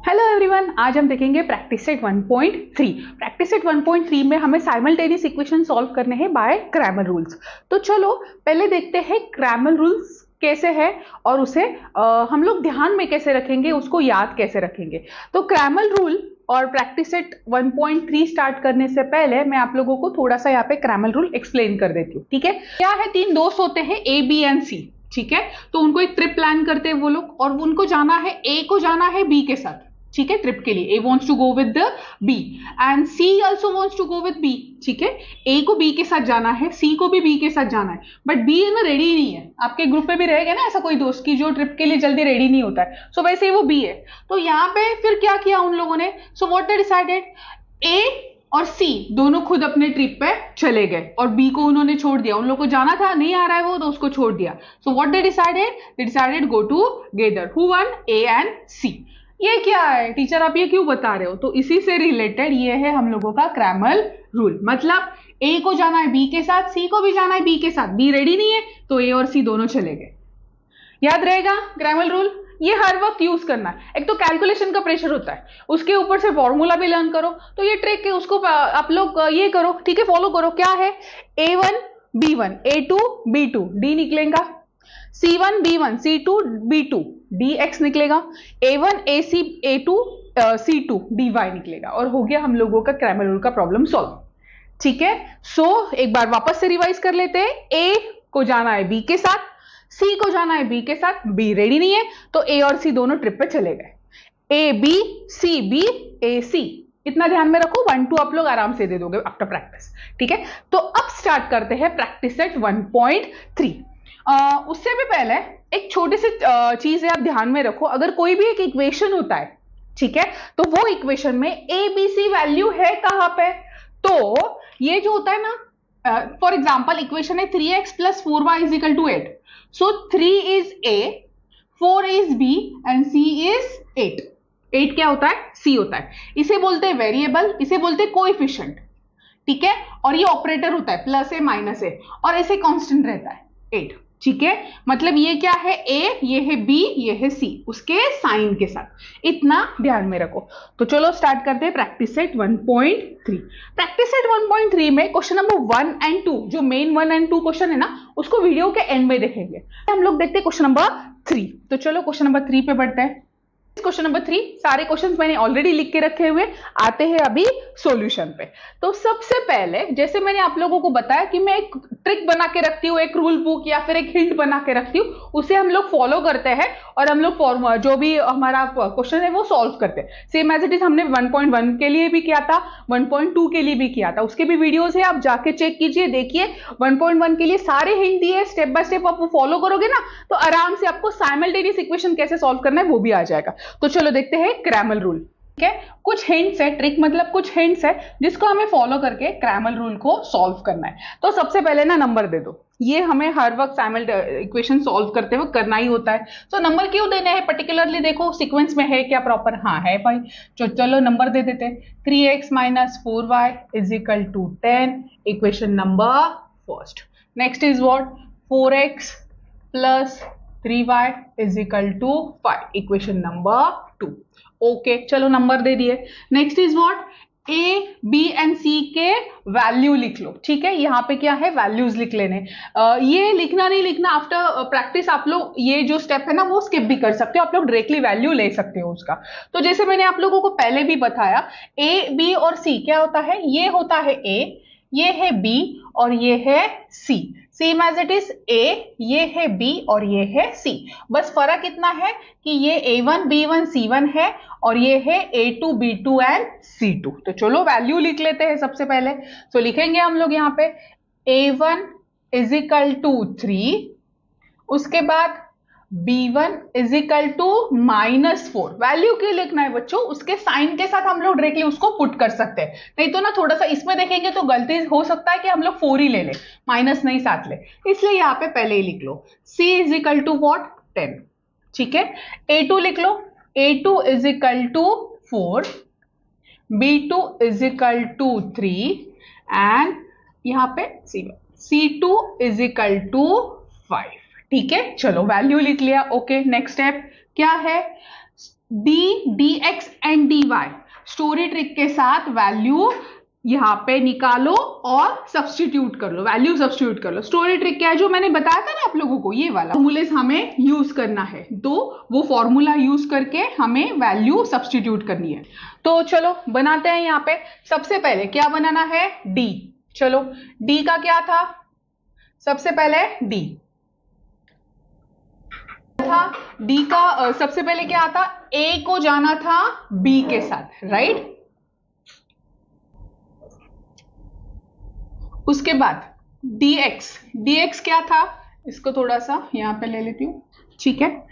Hello everyone, आज हम देखेंगे प्रैक्टिस सेट 1.3। प्रैक्टिस सेट 1.3 में हमें साइमल्टेनियस इक्वेशन सॉल्व करने हैं बाय क्रैमर रूल्स। तो चलो पहले देखते हैं क्रैमर रूल्स कैसे है और उसे हम लोग ध्यान में कैसे रखेंगे, उसको याद कैसे रखेंगे। तो क्रैमर रूल और प्रैक्टिस सेट 1.3 स्टार्ट करने से पहले मैं आप लोगों को थोड़ा सा यहाँ पे क्रैमर रूल एक्सप्लेन कर देती हूँ। ठीक है, क्या है, तीन दोस्त होते हैं ए बी एंड सी। ठीक है, तो उनको एक ट्रिप प्लान करते हैं वो लोग, और उनको जाना है, ए को जाना है बी के साथ। ठीक है, ट्रिप के लिए A wants to go with the B and C also wants to go with B. ठीक है, ए को बी के साथ जाना है, सी को भी बी के साथ जाना है, बट बी ना रेडी नहीं है। आपके ग्रुप में भी रहेगा ना ऐसा कोई दोस्त की जो ट्रिप के लिए जल्दी रेडी नहीं होता है, सो वैसे ही वो बी है। तो यहाँ पे फिर क्या किया उन लोगों ने, सो व्हाट दे डिसाइडेड, ए और सी दोनों खुद अपने ट्रिप पे चले गए और बी को उन्होंने छोड़ दिया। उन लोगों को जाना था, नहीं आ रहा है वो, तो उसको छोड़ दिया। So what they decided go together. Who one, A and C. ये क्या है टीचर, आप ये क्यों बता रहे हो? तो इसी से रिलेटेड ये है हम लोगों का क्रैमर रूल। मतलब ए को जाना है बी के साथ, सी को भी जाना है बी के साथ, बी रेडी नहीं है तो ए और सी दोनों चले गए। याद रहेगा क्रैमर रूल, ये हर वक्त यूज करना है। एक तो कैलकुलेशन का प्रेशर होता है, उसके ऊपर से फॉर्मूला भी लर्न करो, तो ये ट्रिक है, उसको आप लोग ये करो। ठीक है, फॉलो करो। क्या है, A1 B1 A2 B2 D निकलेगा, C1 B1 C2 B2 DX निकलेगा, A1 AC A2 C2 DY निकलेगा, और हो गया हम लोगों का क्रैमर रूल का प्रॉब्लम सॉल्व। ठीक है, सो एक बार वापस से रिवाइज कर लेते हैं। ए को जाना है बी के साथ, सी को जाना है बी के साथ, बी रेडी नहीं है तो ए और सी दोनों ट्रिप पे चले गए। ए बी सी बी ए सी, इतना ध्यान में रखो, 1 2 आप लोग आराम से दे दोगे आफ्टर प्रैक्टिस। ठीक है, तो अब स्टार्ट करते हैं प्रैक्टिस सेट 1.3। उससे भी पहले एक छोटी सी चीज है, आप ध्यान में रखो। अगर कोई भी एक इक्वेशन होता है, ठीक है, तो वो इक्वेशन में ए बी सी वैल्यू है कहां पे, तो ये जो होता है ना, फॉर एग्जाम्पल इक्वेशन है 3x + 4y = 8। So 3 is a, 4 is b and c is 8। 8 क्या होता है, c होता है। इसे बोलते हैं वेरिएबल, इसे बोलते हैं कोएफिशिएंट। ठीक है, और ये ऑपरेटर होता है +a -a, और ऐसे कांस्टेंट रहता है 8। ठीक है, मतलब ये क्या है, a, ये है b, ये है c, उसके साइन के साथ। इतना ध्यान में रखो। तो चलो स्टार्ट करते हैं प्रैक्टिस सेट 1.3। प्रैक्टिस सेट 1.3 में क्वेश्चन नंबर 1 एंड 2, जो मेन 1 एंड 2 क्वेश्चन है ना, उसको वीडियो के एंड में देखेंगे। हम लोग देखते हैं क्वेश्चन नंबर 3। तो चलो क्वेश्चन नंबर 3 पे बढ़ते हैं। क्वेश्चन नंबर 3, सारे क्वेश्चंस मैंने ऑलरेडी लिख के रखे हुए, आते हैं अभी सॉल्यूशन पे। तो सबसे पहले, जैसे मैंने आप लोगों को बताया कि मैं एक ट्रिक बना के रखती हूँ, एक रूल बुक या फिर एक हिंट बना के रखती हूँ, उसे हम लोग फॉलो करते हैं और हम लोग जो भी हमारा क्वेश्चन है वो सॉल्व करते हैं। सेम एज इट इज हमने 1.1 के लिए भी किया था, 1.2 के लिए भी किया था, उसके भी वीडियोस है, आप जाके चेक कीजिए, देखिए। 1.1 के लिए सारे हिंट दिए, स्टेप बाय स्टेप आप वो फॉलो करोगे ना, तो आराम से आपको साइमल्टेनियस इक्वेशन कैसे सॉल्व करना है वो भी आ जाएगा। तो चलो देखते हैं क्रैमर रूल। ठीक है, कुछ हिंट्स है, ट्रिक मतलब कुछ हिंट्स है जिसको हमें फॉलो करके क्रैमर रूल को सॉल्व करना है। तो सबसे पहले ना नंबर दे दो, ये हमें हर वक्त साइमल्टेनियस इक्वेशन सॉल्व करते हुए करना ही होता है। तो नंबर क्यों देने हैं, पर्टिकुलरली देखो सीक्वेंस में है क्या प्रॉपर, हाँ है भाई। चलो नंबर दे देते हैं। 3x - 4y = 10, equation number first. Next is what, 4x + 3y = 5, equation number 2। Okay, चलो नंबर दे दिए। Next is what, A B and C के वैल्यू लिख लो। ठीक है, यहाँ पे क्या है, वैल्यूज लिख लेने। ये लिखना नहीं लिखना, आफ्टर प्रैक्टिस आप लोग ये जो स्टेप है ना वो स्किप भी कर सकते हो, आप लोग डायरेक्टली वैल्यू ले सकते हो उसका। तो जैसे मैंने आप लोगों को पहले भी बताया, ए बी और सी क्या होता है, ये होता है ए, ये है बी और ये है C. Same as it is A, ये है बी और ये है सी। बस फर्क इतना है कि ये A1 B1 C1 है और ये है A2 B2 एंड C2। तो चलो वैल्यू लिख लेते हैं सबसे पहले। तो लिखेंगे हम लोग यहाँ पे A1 = 3, उसके बाद B1 = -4। वैल्यू क्यों लिखना है बच्चों, उसके साइन के साथ हम लोग डायरेक्टली उसको पुट कर सकते हैं, नहीं तो ना थोड़ा सा इसमें देखेंगे तो गलती हो सकता है कि हम लोग 4 ही ले लें, माइनस नहीं साथ ले, इसलिए यहाँ पे पहले ही लिख लो। C = what, 10। ठीक है, A2 लिख लो, A2 = 4, B2 = 3 एंड यहाँ पे C2 = 5। ठीक है, चलो वैल्यू लिख लिया। ओके, नेक्स्ट स्टेप क्या है, D x and D Y, story trick के साथ वैल्यू यहां पे निकालो और सब्स्टिट्यूट कर लो, वैल्यू सब्स्टिट्यूट कर लो। स्टोरी ट्रिक क्या है, जो मैंने बताया था ना आप लोगों को, ये वाला फॉर्मूलेस हमें यूज करना है, तो वो फॉर्मूला यूज करके हमें वैल्यू सब्स्टिट्यूट करनी है। तो चलो बनाते हैं। यहाँ पे सबसे पहले क्या बनाना है, डी। चलो डी का क्या था, सबसे पहले डी था, डी का सबसे पहले क्या था, ए को जाना था बी के साथ, राइट। उसके बाद dx क्या था, इसको थोड़ा सा यहां पे ले लेती हूं, ठीक है।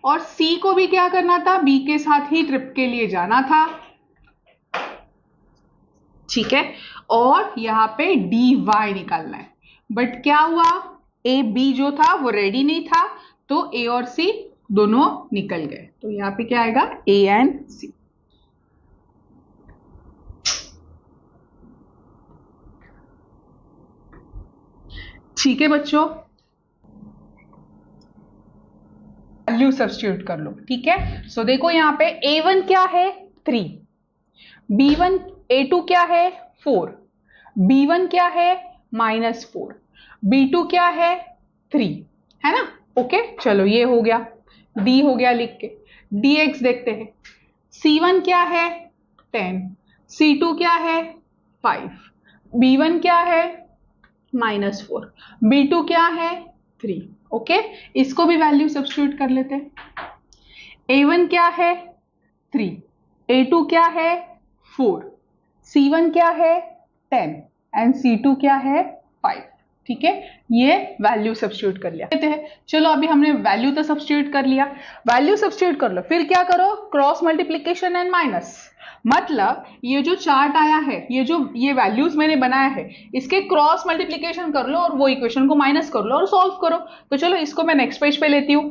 और c को भी क्या करना था, b के साथ ही ट्रिप के लिए जाना था, ठीक है। और यहां पे dy निकालना है, बट क्या हुआ, ए बी जो था वो रेडी नहीं था, तो ए और सी दोनों निकल गए। तो यहां पे क्या आएगा, ए एंड सी। ठीक है बच्चों, वैल्यू सब्स्टिट्यूट कर लो, ठीक है। सो देखो यहाँ पे a1 क्या है 3, b1 a2 क्या है 4, b1 क्या है -4, b2 क्या है 3, है ना। ओके चलो ये हो गया, d हो गया लिख के। dx देखते हैं, c1 क्या है 10, c2 क्या है 5, b1 क्या है -4, b2 क्या है 3। ओके इसको भी वैल्यू सब्स्टिट्यूट कर लेते हैं। a1 क्या है 3, a2 क्या है 4, c1 क्या है 10 एंड c2 क्या है 5, ठीक है। ये वैल्यू सब्स्टिट्यूट कर लिया कहते हैं। चलो अभी हमने वैल्यू तो सब्स्टिट्यूट कर लिया, वैल्यू सब्स्टिट्यूट कर लो, फिर क्या करो, क्रॉस मल्टीप्लीकेशन एंड माइनस। मतलब ये जो चार्ट आया है, ये वैल्यूज मैंने बनाया है, इसके क्रॉस मल्टीप्लीकेशन कर लो और वो इक्वेशन को माइनस कर लो और सॉल्व करो। तो चलो इसको मैं नेक्स्ट पेज पे लेती हूँ।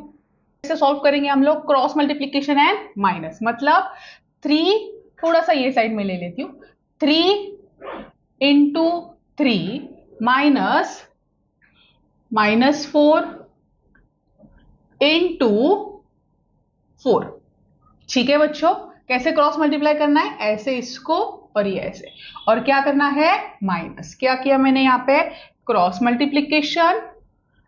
कैसे सॉल्व करेंगे हम लोग, क्रॉस मल्टीप्लीकेशन एंड माइनस। मतलब 3, थोड़ा सा ये साइड में ले लेती हूँ, 3 इंटू 3 माइनस 4 इंटू 4, ठीक है बच्चों। कैसे क्रॉस मल्टीप्लाई करना है, ऐसे इसको और ये ऐसे, और क्या करना है माइनस। क्या किया मैंने यहाँ पे, क्रॉस मल्टीप्लीकेशन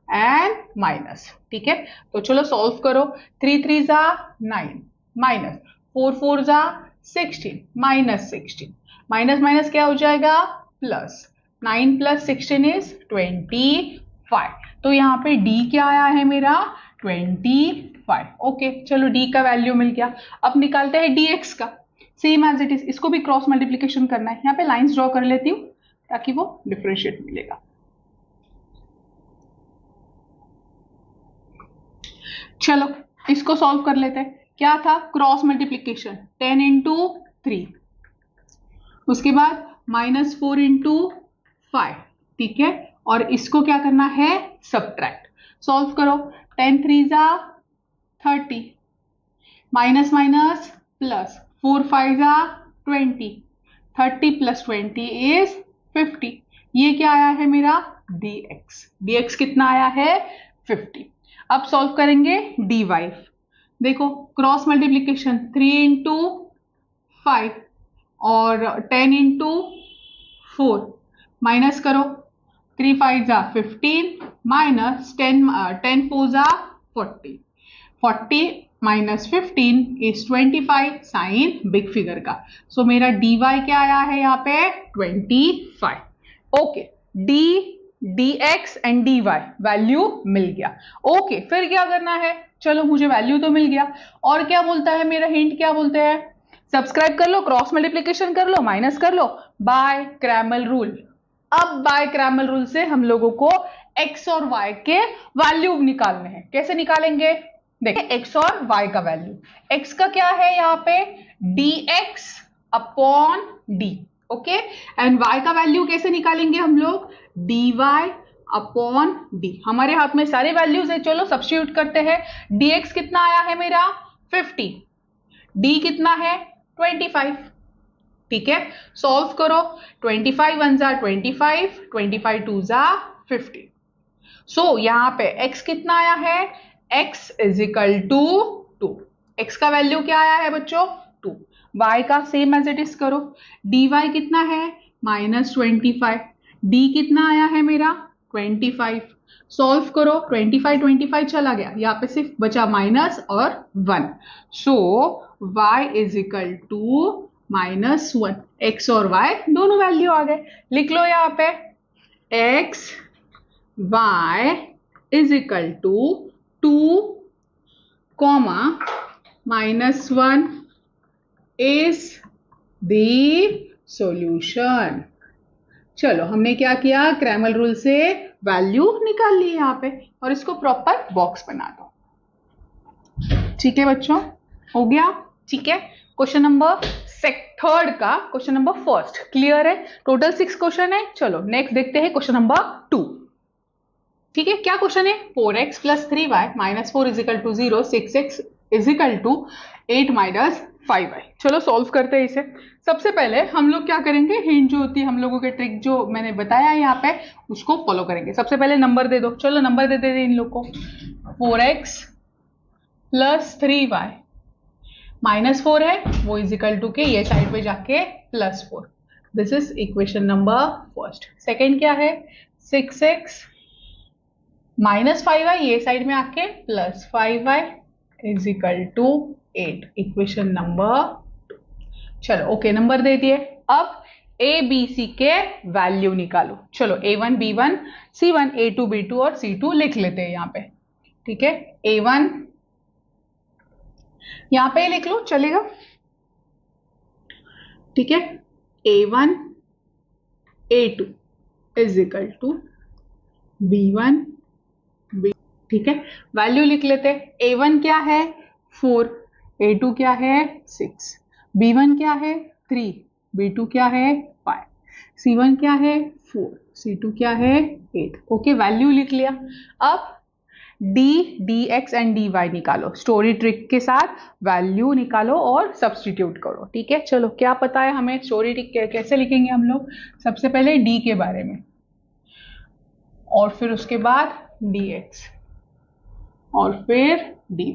एंड माइनस, ठीक है। तो चलो सॉल्व करो, 3 3 जा 9 माइनस 4 4 जा 16 -16, माइनस माइनस क्या हो जाएगा प्लस, 9 + 16 इज 25। तो यहाँ पे d क्या आया है मेरा 25। ओके चलो d का वैल्यू मिल गया। अब निकालते हैं dx का, सेम एज इट इज, इसको भी क्रॉस मल्टीप्लीकेशन करना है। यहाँ पे लाइंस ड्रॉ कर लेती हूँ ताकि वो डिफरेंशिएट मिलेगा। चलो इसको सॉल्व कर लेते हैं। क्या था, क्रॉस मल्टीप्लीकेशन 10 इंटू 3, उसके बाद -4 इंटू 5, ठीक है। और इसको क्या करना है, सब्ट्रैक्ट। सॉल्व करो, 10 3 जा 30, माइनस माइनस प्लस, 4 5 जा 20, 30 + 20 इज 50। ये क्या आया है मेरा dx कितना आया है 50। अब सॉल्व करेंगे dy। देखो क्रॉस मल्टीप्लीकेशन 3 इंटू 5 और 10 इंटू 4, माइनस करो, 3 5 जा 15 माइनस 10 4 जा 40, 40 - 15 इज 25 साइन बिग फिगर का। सो मेरा dy क्या आया है यहाँ पे 25। Okay dx and dy value मिल गया। ओके फिर क्या करना है, चलो मुझे वैल्यू तो मिल गया, और क्या बोलता है मेरा हिंट, क्या बोलते हैं, सब्सक्राइब कर लो, क्रॉस मल्टीप्लीकेशन कर लो, माइनस कर लो बाय क्रैमल रूल। अब बाय क्रैमल रूल से हम लोगों को x और y के वैल्यू निकालने हैं। कैसे निकालेंगे, देखिए x और y का वैल्यू, x का क्या है यहाँ पे dx upon d, okay, and y का वैल्यू कैसे निकालेंगे हम लोग, dy अपॉन d। हमारे हाथ में सारे वैल्यूज है, चलो सब्स्टिट्यूट करते हैं। dx कितना आया है मेरा 50, d कितना है 25, ठीक है। सॉल्व करो, 25 1 जा 25, 25 2 जा 50। सो यहां पे x कितना आया है, x = 2। x का वैल्यू क्या आया है बच्चों 2। y का सेम एज इट इज करो, dy कितना है -25, d कितना आया है मेरा 25। सॉल्व करो, 25 चला गया, यहाँ पे सिर्फ बचा माइनस और 1। So y is equal to -1। x और y दोनों वैल्यू आ गए, लिख लो यहाँ पे x y is equal to 2, -1 is the solution. चलो हमने क्या किया, क्रैमर रूल से वैल्यू निकाल ली यहाँ पे और इसको प्रॉपर बॉक्स बना दो। ठीक है बच्चों, हो गया। ठीक है, क्वेश्चन नंबर थर्ड का क्वेश्चन नंबर फर्स्ट क्लियर है। टोटल 6 क्वेश्चन है। चलो नेक्स्ट देखते हैं क्वेश्चन नंबर 2। ठीक है, क्या क्वेश्चन है, 4x + 3y - 4 = 0, 6x = 8 - 5y। चलो सॉल्व करते हैं इसे। सबसे पहले हम लोग क्या करेंगे, हिंट जो होती है हम लोगों के ट्रिक जो मैंने बताया है यहाँ पे उसको फॉलो करेंगे। सबसे पहले नंबर दे दो, चलो नंबर दे देते इन लोग को। 4x + 3y -4 है वो = के ये साइड पे जाके +4। This is equation number first. Second क्या है, 6x -5y ये साइड में आके +5y = 8, इक्वेशन नंबर 2। चलो ओके, नंबर दे दिए। अब a b c के वैल्यू निकालो। चलो a1 b1 c1 a2 b2 और c2 लिख लेते हैं यहाँ पे। ठीक है, a1 यहाँ पे लिख लो चलेगा। ठीक है, a1 a2 = b1 b। ठीक है, वैल्यू लिख लेते हैं। a1 क्या है 4, a2 क्या है 6, b1 क्या है 3, b2 क्या है 5, c1 क्या है 4, c2 क्या है 8। ओके, वैल्यू लिख लिया। अब d dx एंड dy निकालो, स्टोरी ट्रिक के साथ वैल्यू निकालो और सब्सटीट्यूट करो। ठीक है, चलो क्या पता है हमें, स्टोरी ट्रिक कैसे लिखेंगे हम लोग। सबसे पहले d के बारे में और फिर उसके बाद dx और फिर dy।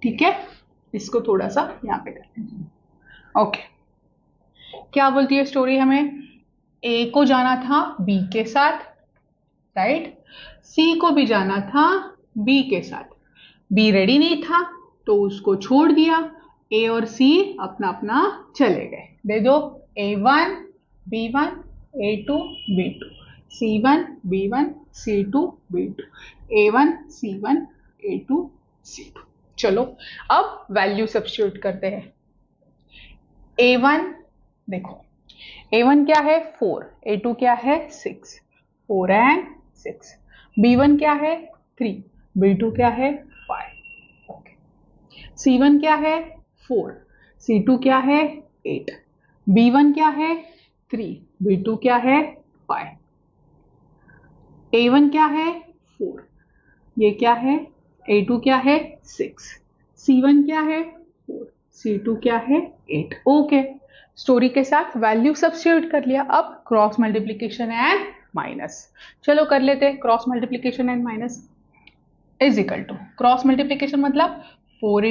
ठीक है, इसको थोड़ा सा यहाँ पे करते हैं। ओके, क्या बोलती है स्टोरी हमें, a को जाना था b के साथ, राइट, c को भी जाना था b के साथ। b रेडी नहीं था तो उसको छोड़ दिया, a और c अपना अपना चले गए। दे दो a1 b1 a2 b2 c1 b1 c2 b2 a1 c1 a2 c2। चलो अब वैल्यू सब्स्टिट्यूट करते हैं। a1 देखो, a1 क्या है 4, a2 क्या है 6, 4 and 6, b1 क्या है 3, b2 क्या है 5। ओके, c1 क्या है 4, c2 क्या है 8, b1 क्या है 3, b2 क्या है 5, a1 क्या है 4, ये क्या है a2 क्या है 6, c1 क्या है 4, c2 क्या है 8। ओके, स्टोरी के साथ वैल्यू सब्स्टिट्यूट कर लिया। अब क्रॉस मल्टीप्लीकेशन एंड माइनस, चलो कर लेते हैं। Cross multiplication and minus = cross multiplication मतलब 4 ×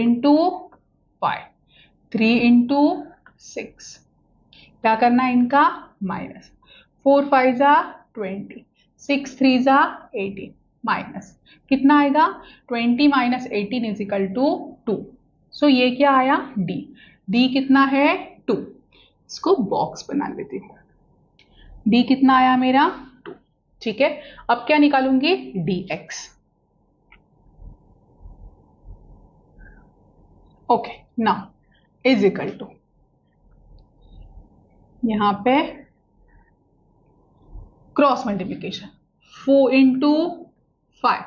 5 3 × 6, क्या करना है इनका माइनस, 4 5 = 20, 6 3 = 18, माइनस कितना आएगा 20 - 18 = 2। सो ये क्या आया d कितना है 2। इसको बॉक्स बना लेती हूँ, d कितना आया मेरा 2। ठीक है, अब क्या निकालूंगी dx। ओके, नाउ = यहां पे क्रॉस मल्टीप्लीकेशन 4 × 5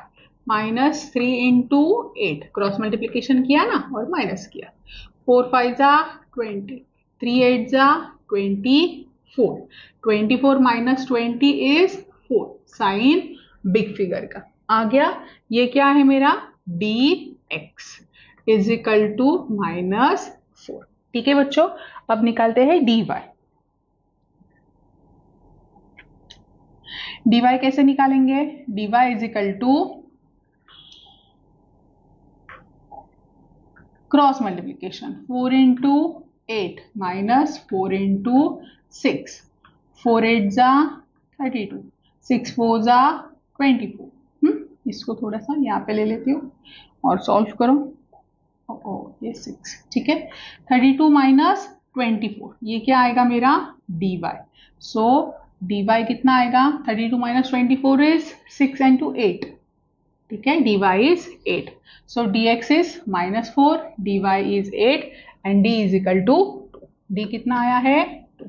-3 × 8, क्रॉस मल्टीप्लीकेशन किया ना और माइनस किया। 4 5 = 20, 3 8 = 24, 24 - 20 is 4, साइन बिग फिगर का आ गया। ये क्या है मेरा dx = -4। ठीक है बच्चों, अब निकालते हैं dy। dy कैसे निकालेंगे, dy = cross multiplication 4 into 8 minus 4 into 6, 4 8 जा 32, 6 4 जा 24। इसको थोड़ा सा यहाँ पे ले लेती हूँ और सॉल्व करो। ये 6, ठीक है। 32 माइनस 24, ये क्या आएगा मेरा dy। सो dy कितना आएगा, 32 माइनस 24 इज 6 इंटू 8, ठीक है। dy इज 8, सो dx is -4, dy is 8 and d is equal to 2। d कितना आया है 2,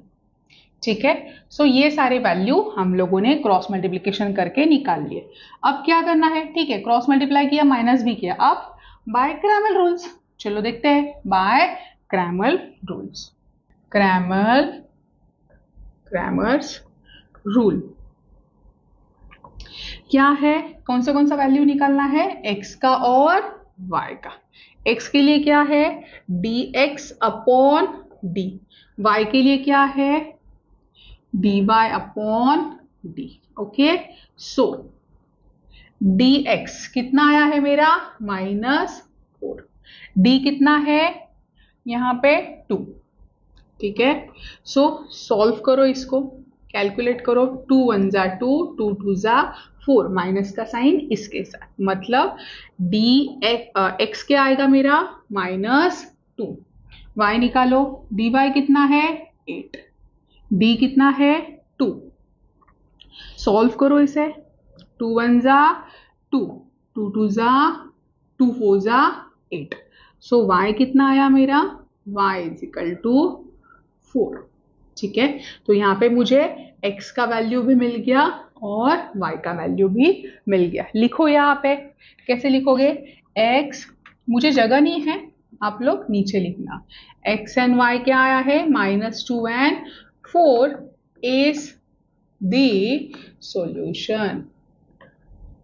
ठीक है। सो ये सारे वैल्यू हम लोगों ने क्रॉस मल्टीप्लीकेशन करके निकाल लिए। अब क्या करना है, ठीक है, क्रॉस मल्टीप्लाई किया, माइनस भी किया, अब बाय क्रैमर रूल्स। चलो देखते हैं by Cramer rules. Cramer's rule क्या है, कौन सा वैल्यू निकालना है, x का और y का। x के लिए क्या है dx अपॉन d, y के लिए क्या है dy upon d। Okay, so dx कितना आया है मेरा -4, d कितना है यहाँ पे 2, ठीक है। सो सॉल्व करो इसको, कैलकुलेट करो, 2 1 जा 2, 2 2 जा 4, माइनस का साइन इसके साथ, मतलब x क्या आएगा मेरा -2, y निकालो, dy कितना है 8, d कितना है 2, सॉल्व करो इसे, 2 1 जा 2, 2 2 जा 2 4 जा 8, सो y कितना आया मेरा y इज इक्वल टू 4, ठीक है। तो यहाँ पे मुझे x का वैल्यू भी मिल गया और y का वैल्यू भी मिल गया। लिखो यहाँ पे, कैसे लिखोगे, x, मुझे जगह नहीं है, आप लोग नीचे लिखना, x एंड y क्या आया है -2 एंड 4 इज द सॉल्यूशन।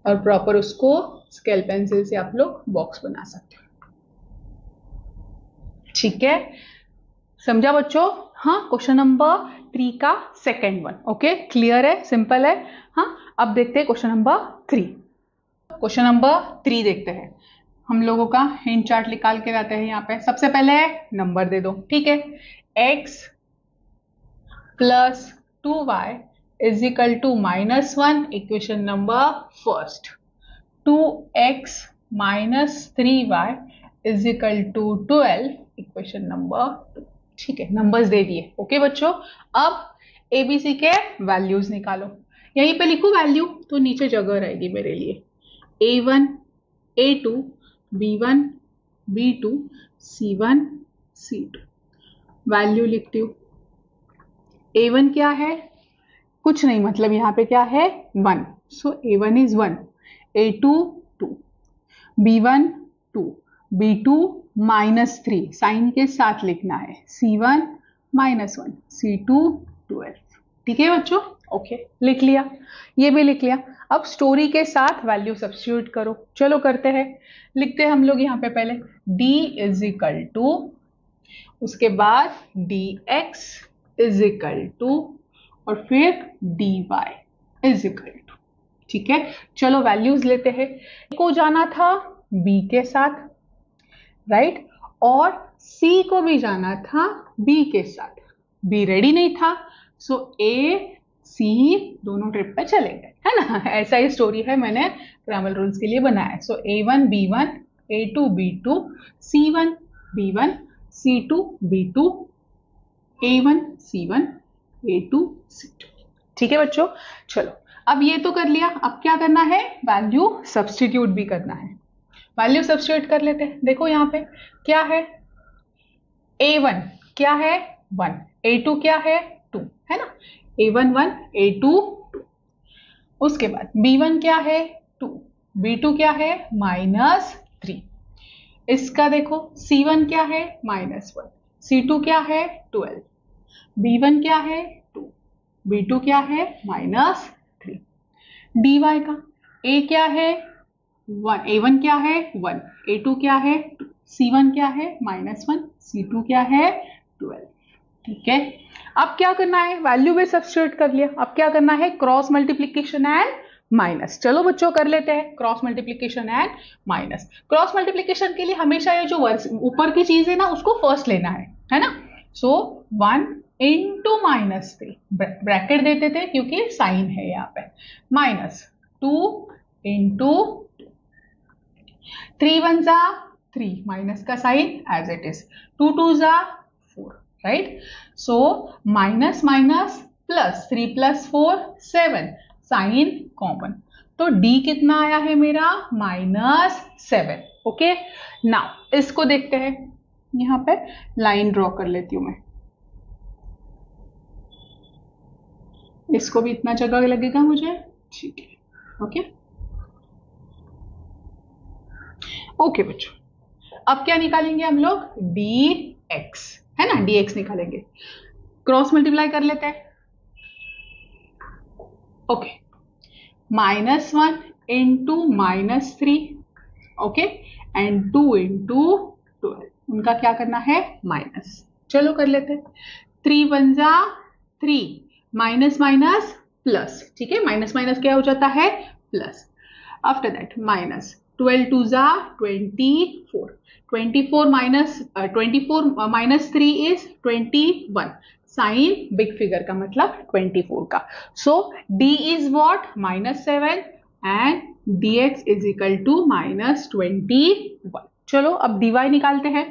और प्रॉपर उसको स्केल पेंसिल से आप लोग बॉक्स बना सकते हो, ठीक है। समझा बच्चों, हाँ। क्वेश्चन नंबर 3 का सेकेंड वन, ओके, क्लियर है, सिंपल है, हाँ। अब देखते हैं क्वेश्चन नंबर 3। क्वेश्चन नंबर 3 देखते हैं, हम लोगों का हिंट चार्ट निकाल के लाते हैं यहाँ पे। सबसे पहले नंबर दे दो, ठीक है, x plus 2y is equal to -1, equation number first. 2x minus 3y is equal to 12, equation number 2, ठीक है। नंबर्स दे दिए, ओके बच्चों। अब ABC के वैल्यूज निकालो, यहीं पे लिखो वैल्यू तो नीचे जगह रहेगी मेरे लिए। A1 A2 B1 B2 C1 C2, value लिखती हूँ। A1 क्या है, कुछ नहीं, मतलब यहाँ पे क्या है 1, सो A1 is 1, A2 2, B1 2, B2 -3, sign के साथ लिखना है, C1 -1, C2 12, ठीक है बच्चों, ओके, लिख लिया, ये भी लिख लिया। अब स्टोरी के साथ वैल्यू सब्स्टिट्यूट करो, चलो करते हैं। लिखते हैं हम लोग यहाँ पे पहले d इज इक्वल टू, उसके बाद dx इज इक्वल टू, और फिर dy इज इक्वल टू, ठीक है। चलो वैल्यूज लेते हैं। को जाना था b के साथ, राइट, और c को भी जाना था b के साथ, b रेडी नहीं था, सो a c दोनों ट्रिप पे चले गए, है ना। ऐसा ही स्टोरी है, मैंने क्रैमर रूल्स के लिए बनाया। सो A1 B1 A2 B2 C1 B1 C2 B2 A1 C1 A2 C2, ठीक है बच्चों। चलो अब ये तो कर लिया, अब क्या करना है, वैल्यू सब्स्टिट्यूट भी करना है। वैल्यू सब्स्टिट्यूट कर लेते हैं। देखो यहाँ पे क्या है, A1 क्या है 1, A2 क्या है 2, है ना, A1 1 A2 2, उसके बाद B1 क्या है 2, B2 क्या है -3, इसका देखो C1 क्या है -1, C2 क्या है 12, B1 क्या है 2, B2 क्या है -3, dy का A क्या है 1, A1 क्या है 1, A2 क्या है 2, C1 क्या है -1, C2 क्या है 12, ठीक है। अब क्या करना है, वैल्यू में सब्स्टिट्यूट कर लिया, अब क्या करना है, क्रॉस मल्टीप्लीकेशन एंड माइनस। चलो बच्चों कर लेते हैं cross multiplication and minus. Cross multiplication के लिए हमेशा ये जो ऊपर की चीज है ना उसको फर्स्ट लेना है ना। सो 1 इंटू माइनस 3, ब्रैकेट देते थे क्योंकि साइन है यहाँ पे, माइनस 2 इंटू 3 1 जा 3, माइनस का साइन एज इट इज, 2 2 जा 4, right. So minus minus plus, 3 plus 4 7, sign common, तो d कितना आया है मेरा -7। ओके, नाउ इसको देखते हैं, यहां पे लाइन ड्रॉ कर लेती हूं मैं, इसको भी इतना जगह लगेगा मुझे, ठीक है। ओके ओके बच्चों, अब क्या निकालेंगे हम लोग, dx, है ना, dx निकालेंगे, क्रॉस मल्टीप्लाई कर लेते हैं। Okay, -1 into -3, okay, and 2 into 12, उनका क्या करना है, माइनस। चलो कर लेते हैं, 3 1 जा 3, माइनस माइनस प्लस, ठीक है, माइनस माइनस क्या हो जाता है, प्लस। आफ्टर दैट माइनस 12 2 जा 24, 24 minus 3 is 21, sign big figure का मतलब 24 का। So d is what, -7 and dx is equal to -21। चलो अब dy निकालते हैं।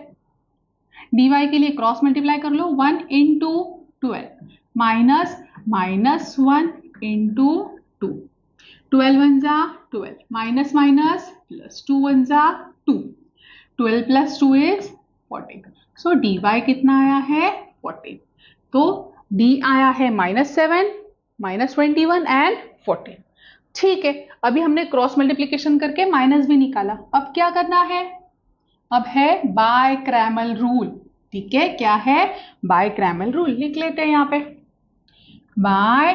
dy के लिए क्रॉस मल्टीप्लाई कर लो, 1 इंटू 12 माइनस -1 इंटू 2, 12 1 जा 12, माइनस माइनस प्लस, 2 1 जा 2, 12 प्लस 2 इज 14। सो dy कितना आया है, 14। तो d आया है -7, -21 एंड 14। ठीक है, अभी हमने क्रॉस मल्टीप्लीकेशन करके माइनस भी निकाला, अब क्या करना है, अब है बाय क्रैमर रूल। ठीक है, क्या है, बाय क्रैमर रूल, लिख लेते हैं यहां पे, बाय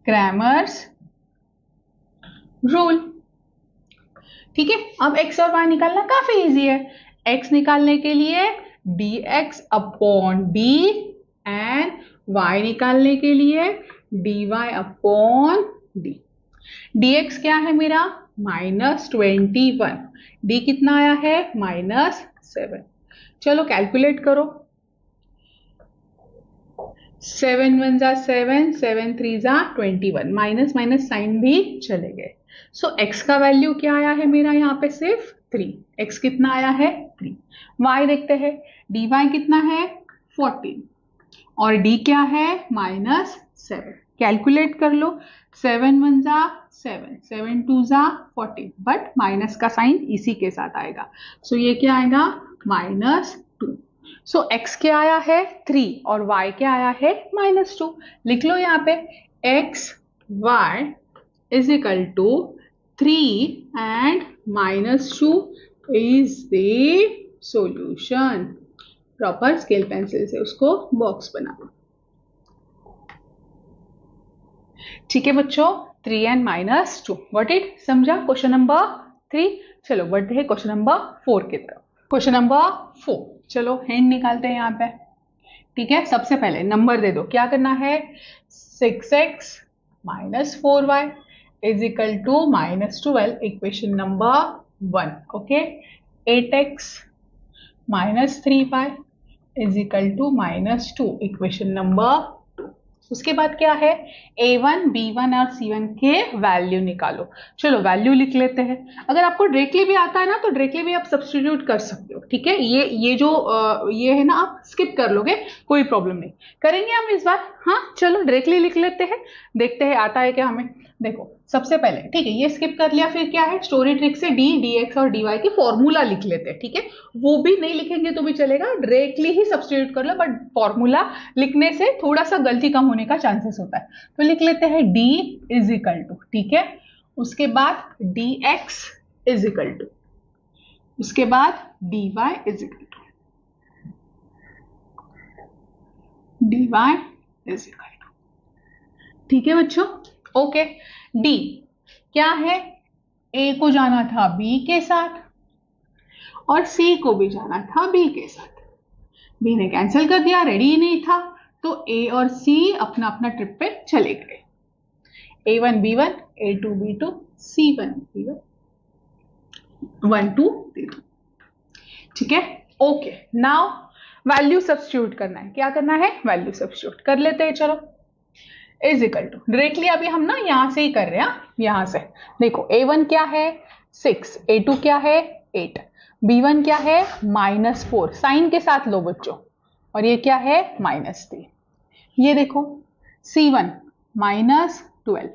क्रैमर्स रूल। ठीक है, अब x और y निकालना काफी इजी है। x निकालने के लिए dx upon d and y निकालने के लिए dy अपॉन d। dx क्या है मेरा, -21, d कितना आया है, -7। चलो कैलकुलेट करो, 7 1 जा 7, 7 3 जा 21, माइनस माइनस साइन भी चले गए। सो x का वैल्यू क्या आया है मेरा, यहाँ पे सिर्फ 3, x कितना आया है 3। y देखते हैं, dy कितना है 14 और d क्या है -7। कैलकुलेट कर लो, 7 1 जा 7, 7 2 जा 14, बट माइनस का साइन इसी के साथ आएगा। सो ये क्या आएगा, -2। सो x क्या आया है 3 और y क्या आया है -2। लिख लो यहाँ पे, x y is equal to 3 and -2 is the solution। Proper scale pencil से उसको बॉक्स बना लो। ठीक है बच्चों, 3 and -2 व्हाट इट, समझा क्वेश्चन नंबर 3। चलो बढ़ते हैं क्वेश्चन नंबर 4 की तरफ। क्वेश्चन नंबर 4, चलो हैंड निकालते हैं यहाँ पे। ठीक है, सबसे पहले नंबर दे दो, क्या करना है, 6x - 4y is equal to -12, equation number 1। Okay, 8x - 3y is equal to -2, equation number 2। उसके बाद क्या है, a1 b1 और c1 के वैल्यू निकालो। चलो वैल्यू लिख लेते हैं, अगर आपको डायरेक्टली भी आता है ना तो डायरेक्टली भी आप सब्स्टिट्यूट कर सकते हो। ठीक है, ये जो ये है ना, आप स्किप कर लोगे, कोई प्रॉब्लम नहीं, करेंगे हम इस बार। हाँ चलो डायरेक्टली लिख लेते हैं, देखते हैं आता है क्या हमें। देखो सबसे पहले, ठीक है, ये स्किप कर लिया, फिर क्या है, स्टोरी ट्रिक से d dx और dy की फॉर्मूला लिख लेते हैं। ठीक है, वो भी नहीं लिखेंगे तो भी चलेगा, डायरेक्टली ही सब्स्टिट्यूट कर लो, बट फॉर्मूला लिखने से थोड़ा सा गलती कम होने का चांसेस होता है। तो लिख लेते हैं d इज इक्वल टू, ठीक है, उसके बाद dx इज इक्वल टू, उसके बाद dy is equal to, dy is equal to. ठीक है बच्चों, ओके। d क्या है, a को जाना था b के साथ और c को भी जाना था b के साथ, b ने कैंसिल कर दिया, रेडी ही नहीं था, तो a और c अपना अपना ट्रिप पे चले गए। A1 B1 A2 B2 C1 B1 1 2 3, ठीक है। ओके, नाउ वैल्यू सब्स्टिट्यूट करना है। क्या करना है? वैल्यू सब्स्टिट्यूट कर लेते हैं। चलो, इज इक्वल टू डायरेक्टली अभी हम ना यहां से ही कर रहे हैं। यहां से देखो, A1 क्या है 6, A2 क्या है 8, B1 क्या है -4, साइन के साथ लो बच्चों, और ये क्या है -3। ये देखो C1 -12,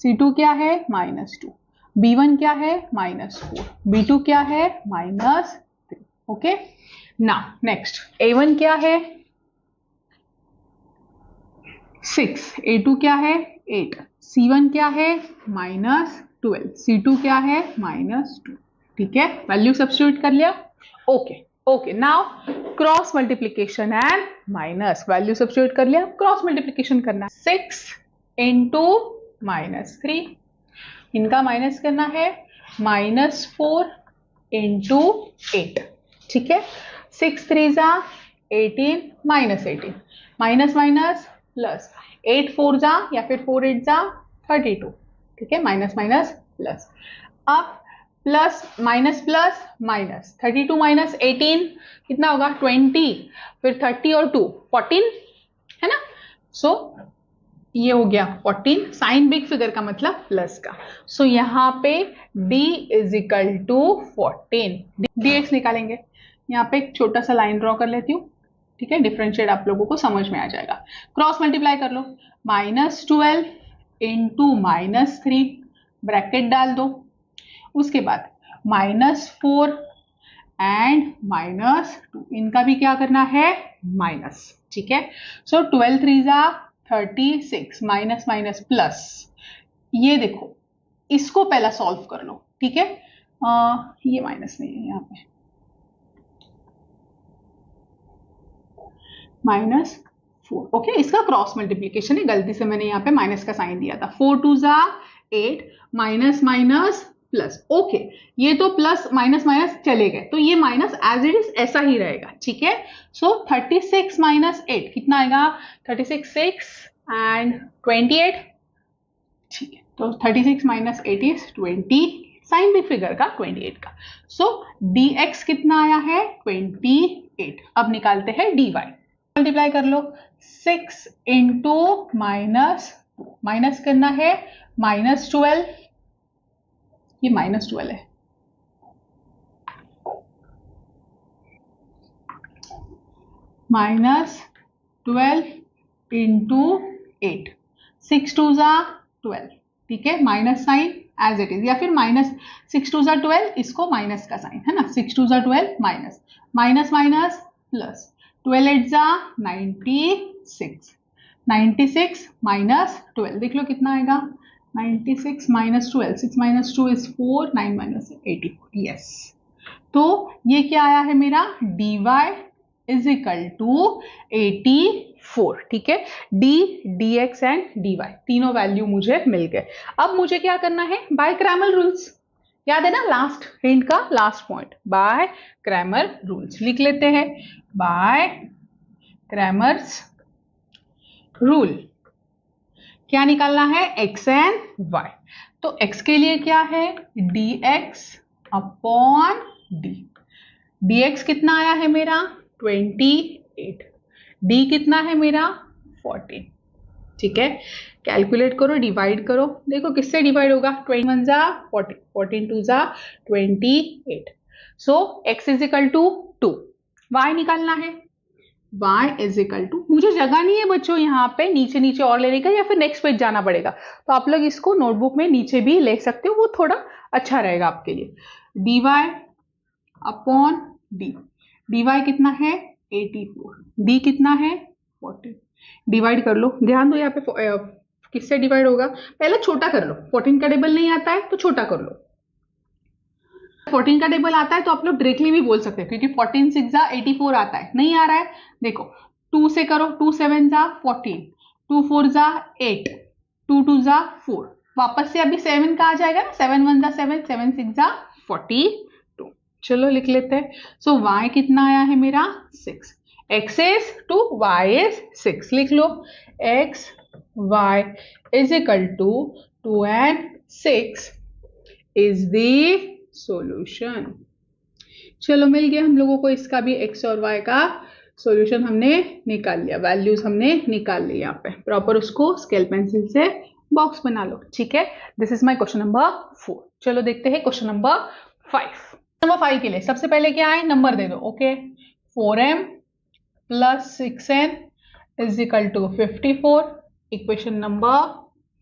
C2 क्या है -2, B1 क्या है -4, B2 क्या है -3। ओके, नाउ नेक्स्ट A1 क्या है 6, A2 क्या है 8, C1 क्या है -12, C2 क्या है -2। ठीक है, वैल्यू सब्स्टिट्यूट कर लिया। Okay okay, now cross multiplication and minus, value substitute कर लिया, क्रॉस मल्टीप्लीकेशन करना। 6 इंटू -3, इनका माइनस करना है, -4 इंटू 8। ठीक है, 6 3 जा 18, -18, माइनस माइनस प्लस, 8 4 जा या फिर 4 8 जा 32। ठीक है, माइनस माइनस प्लस, अब plus minus plus minus, 32 minus 18 कितना होगा 20, फिर 30 और 2 14, है ना। सो ये हो गया 14, साइन बिग फिगर का मतलब प्लस का। सो यहाँ पे d is equal to 14, dx निकालेंगे। यहाँ पे एक छोटा सा लाइन ड्रॉ कर लेती हूँ। ठीक है, डिफरेंशिएट आप लोगों को समझ में आ जाएगा। क्रॉस मल्टीप्लाई कर लो, -12 इंटू -3, ब्रैकेट डाल दो, उसके बाद -4 एंड -2, इनका भी क्या करना है माइनस। ठीक है, सो 12 3 जा 36, माइनस माइनस प्लस। ये देखो, इसको पहला सॉल्व कर लो। ठीक है, ये माइनस नहीं है यहाँ पे, -4। ओके, इसका क्रॉस मल्टीप्लीकेशन है, गलती से मैंने यहाँ पे माइनस का साइन दिया था। 4 2 जा 8, माइनस माइनस प्लस। ओके, ये तो प्लस माइनस माइनस चले गए, तो ये माइनस एज इट इज ऐसा ही रहेगा। ठीक है, सो 36 माइनस 8 कितना आएगा, 36 6 एंड 28। ठीक है, तो 36 minus 8 is 20, sign big figure का 28 का। सो dx कितना आया है 28। अब निकालते हैं dy, मल्टीप्लाई कर लो, 6 इंटू -2, माइनस करना है -12, ये -12 है, -12 इंटू 8, 6 2 जा 12। ठीक है, minus sign as it is, या फिर -6 2 जा 12, इसको माइनस का साइन है ना, 6 2 जा 12 माइनस, माइनस माइनस प्लस, 12 8 जा 96, 96 माइनस 12, देख लो कितना आएगा, 96 minus 12, 6 minus 2 is 4, 9 minus 84। Yes, तो ये क्या आया है मेरा, dy इज इक्वल टू 84। ठीक है, d dx एंड dy तीनों वैल्यू मुझे मिल गए। अब मुझे क्या करना है, बाय क्रैमर रूल्स, याद है ना लास्ट हिंट का last point, by Cramer rules लिख लेते हैं। बाय क्रैमर्स रूल क्या निकालना है, x एंड y। तो x के लिए क्या है, dx अपॉन d, dx कितना आया है मेरा 28, d कितना है मेरा 14। ठीक है, कैलकुलेट करो, डिवाइड करो, देखो किससे डिवाइड होगा, 21 जा 40, 14 2 जा 28। So x is equal to 2, y निकालना है, y इज इक्वल टू, मुझे जगह नहीं है बच्चों यहाँ पे नीचे नीचे और लेने का, या फिर नेक्स्ट पेज जाना पड़ेगा, तो आप लोग इसको नोटबुक में नीचे भी ले सकते हो, वो थोड़ा अच्छा रहेगा आपके लिए। dy अपॉन d, dy कितना है 84, d कितना है 40, डिवाइड कर लो, ध्यान दो यहाँ पे किससे डिवाइड होगा, पहले छोटा कर लो, 14 का टेबल नहीं आता है तो छोटा कर लो, 14 का टेबल आता है तो आप लोग डायरेक्टली भी बोल सकते हैं, क्योंकि 14 6 जा 84 आता है, नहीं आ रहा है देखो 2 से करो, 2 7 जा 14, 2 4 जा 8, 2 2 जा 4, वापस से अभी 7 का आ जाएगा ना, 7 1 जा 7, 7 6 जा 42। चलो लिख लेते हैं। सो y कितना आया है मेरा 6, x is 2, y is 6. लिख लो x y is equal to 2 and 6 is the solution. चलो मिल गया हम लोगों को इसका भी x और y का सॉल्यूशन हमने निकाल लिया, वैल्यूज हमने निकाल ली। यहाँ पे प्रॉपर उसको स्केल पेंसिल से बॉक्स बना लो, ठीक है। This is my question number 4। चलो देखते हैं क्वेश्चन नंबर 5। नंबर 5 के लिए सबसे पहले क्या है, नंबर दे दो। Okay 4m plus 6n is equal to 54, equation number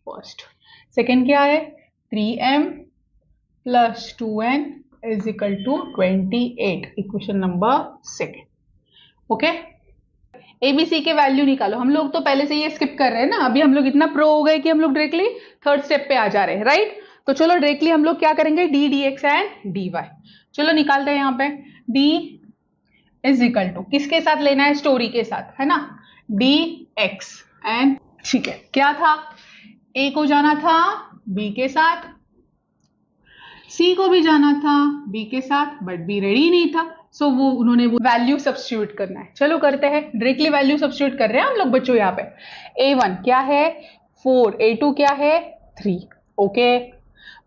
first. Second क्या है, 3m plus 2n is equal to 28, equation number second. Okay ABC के वैल्यू निकालो। हम लोग तो पहले से ये स्किप कर रहे हैं ना, अभी हम लोग इतना प्रो हो गए कि हम लोग डायरेक्टली थर्ड स्टेप पे आ जा रहे हैं, राइट। तो चलो डायरेक्टली हम लोग क्या करेंगे, D D x and D y. चलो निकालते हैं यहाँ पे। डी इज इक्वल टू किसके साथ लेना है, स्टोरी के साथ, है ना, डी एक्स एंड, ठीक है, क्या था, ए को जाना था बी के साथ, सी को भी जाना था बी के साथ, बट बी रेडी नहीं था, सो वो उन्होंने वो वैल्यू सब्स्टिट्यूट करना है। चलो करते हैं, डायरेक्टली वैल्यू सब्स्टिट्यूट कर रहे हैं हम लोग बच्चों। यहाँ पे a1 क्या है 4, a2 क्या है 3, ओके,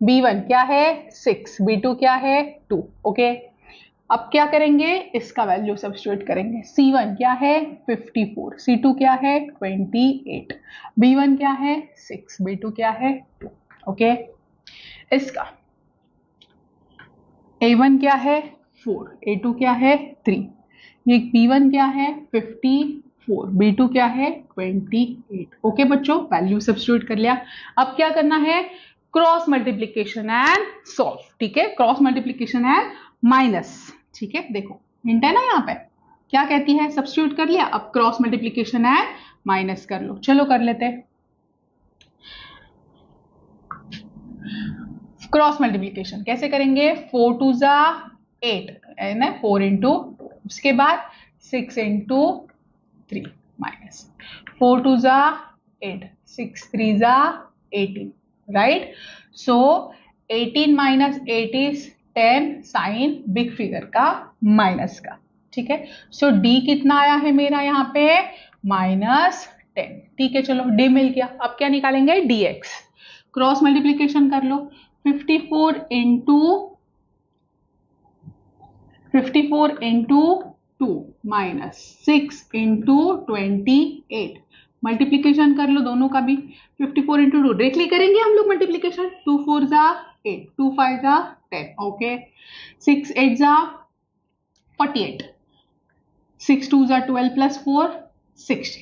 b1 क्या है 6, b2 क्या है 2, ओके। अब क्या करेंगे, इसका वैल्यू सब्स्टिट्यूट करेंगे। c1 क्या है 54, c2 क्या है 28, b1 क्या है 6, b2 क्या है 2, ओके। इसका a1 क्या है 4, a2 क्या है 3, ये b1 क्या है 54, b2 क्या है 28, ओके बच्चों, वैल्यू सब्स्टिट्यूट कर लिया। अब क्या करना है, क्रॉस मल्टीप्लीकेशन एंड सॉल्व, ठीक है, क्रॉस मल्टीप्लीकेशन एंड माइनस, ठीक है। देखो हिंट है ना यहाँ पे, क्या कहती है, सब्स्टिट्यूट कर लिया, अब क्रॉस मल्टीप्लीकेशन एंड माइनस कर लो। चलो कर लेते हैं क्रॉस मल्टीप्लीकेशन। कैसे करेंगे, 4 2 जा 8 है ना, 4 इंटू, उसके बाद 6 इंटू 3 माइनस 4 2 जा 8, 6 3 जा 18, right. So 18 minus 8 is 10 sign big figure का माइनस का, ठीक है। सो डी कितना आया है मेरा यहाँ पे, -10, ठीक है। चलो डी मिल गया। अब क्या निकालेंगे, डी एक्स, क्रॉस मल्टीप्लीकेशन कर लो। 54 इंटू 2 माइनस 6 इंटू 28, मल्टीप्लीकेशन कर लो दोनों का भी। 54 इंटू 2 डायरेक्टली करेंगे हम लोग मल्टीप्लीकेशन, 2 4 जा 8, 2 5 जा 10, ओके, 6 8 जा 48, 6 2 जा 12 plus 4 60,